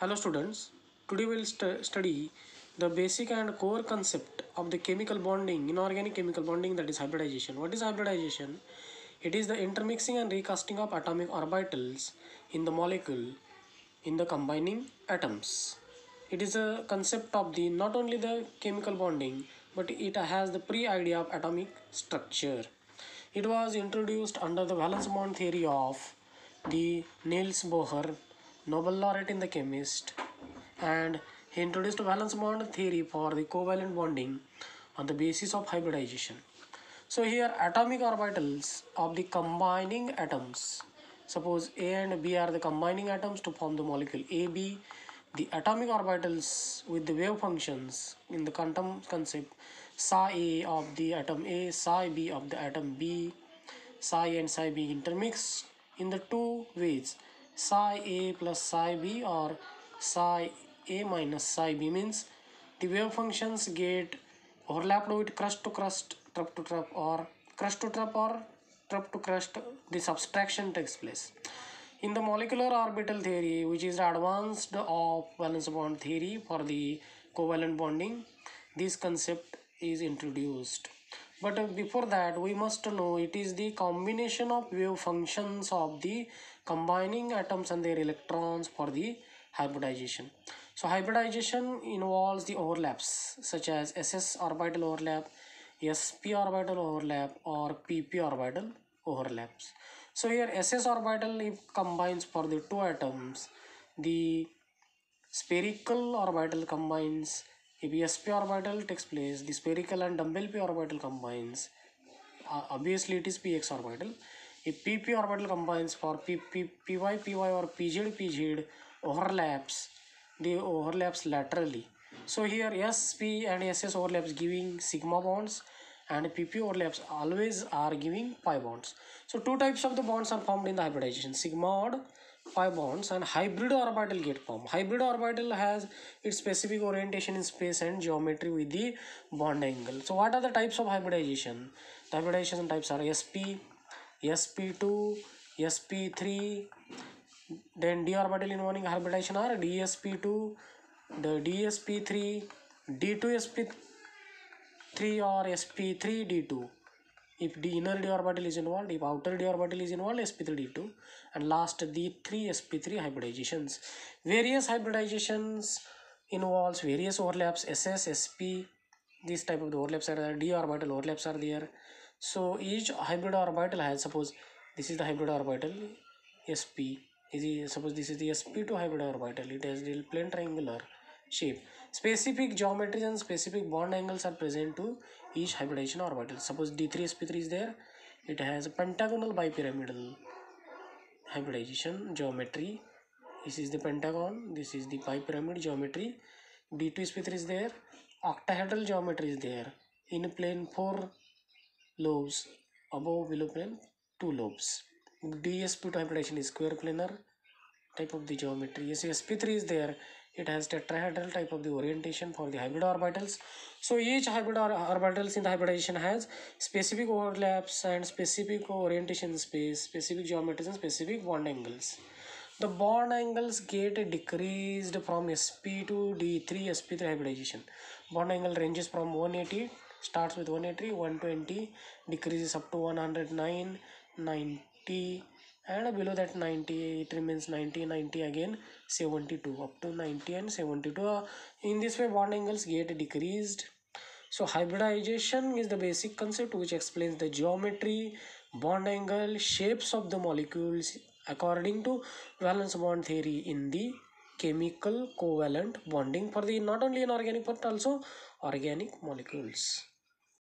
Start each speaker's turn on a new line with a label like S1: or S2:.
S1: Hello students, today we'll study the basic and core concept of the chemical bonding, inorganic chemical bonding, that is hybridization. What is hybridization? It is the intermixing and recasting of atomic orbitals in the molecule in the combining atoms. It is a concept of the not only the chemical bonding but it has the pre-idea of atomic structure. It was introduced under the valence bond theory of the Niels Bohr, Nobel laureate in the chemist, and he introduced valence bond theory for the covalent bonding on the basis of hybridization. So here atomic orbitals of the combining atoms. Suppose A and B are the combining atoms to form the molecule AB. The atomic orbitals with the wave functions in the quantum concept, psi A of the atom A, psi B of the atom B, psi and psi B intermixed in the two ways, psi A plus psi B or psi A minus psi B, means the wave functions get overlapped with crust to crust, trough to trough, or crust to trough, or trough to crust. The subtraction takes place. In the molecular orbital theory, which is advanced of valence bond theory for the covalent bonding, this concept is introduced. But before that, we must know it is the combination of wave functions of the combining atoms and their electrons for the hybridization. So hybridization involves the overlaps such as SS orbital overlap, sp orbital overlap, or pp orbital overlaps. So here SS orbital, if combines for the two atoms, the spherical orbital combines. If sp orbital takes place, the spherical and dumbbell p orbital combines. Obviously it is px orbital. If pp orbital combines for py py or pz overlaps, they overlaps laterally. So here sp and ss overlaps giving sigma bonds, and pp overlaps always are giving pi bonds. So two types of the bonds are formed in the hybridization: sigma odd pi bonds and hybrid orbital get formed. Hybrid orbital has its specific orientation in space and geometry with the bond angle. So what are the types of hybridization? The hybridization types are sp, sp2, sp3. Then d orbital involving hybridization are dsp2, the dsp3, d2sp3, or sp3d2. If the inner d orbital is involved, if outer d orbital is involved, sp3d2, and last the 3 sp3 hybridizations. Various hybridizations involves various overlaps, ss, sp. This type of the overlaps are there. D orbital overlaps are there. So each hybrid orbital has, suppose this is the hybrid orbital sp. Suppose this is the sp2 hybrid orbital. It has the plane triangular shape. Specific geometries and specific bond angles are present to each hybridization orbital. Suppose d3sp3 is there. It has a pentagonal bipyramidal hybridization geometry. This is the pentagon. This is the bipyramid geometry. d2sp3 is there. Octahedral geometry is there. In plane 4 lobes, above below plane 2 lobes. dsp2 hybridization is square planar type of the geometry. Yes, sp3 is there. It has tetrahedral type of the orientation for the hybrid orbitals. So each hybrid orbitals in the hybridization has specific overlaps and specific orientation in space, specific geometries and specific bond angles. The bond angles get decreased from sp to d3 sp3 hybridization. Bond angle ranges from 180, starts with 180, 120, decreases up to 109, 90, and below that 90 it remains 90, 90 again 72, up to 90 and 72. In this way bond angles get decreased. So hybridization is the basic concept which explains the geometry, bond angle, shapes of the molecules according to valence bond theory in the chemical covalent bonding for the not only inorganic but also organic molecules.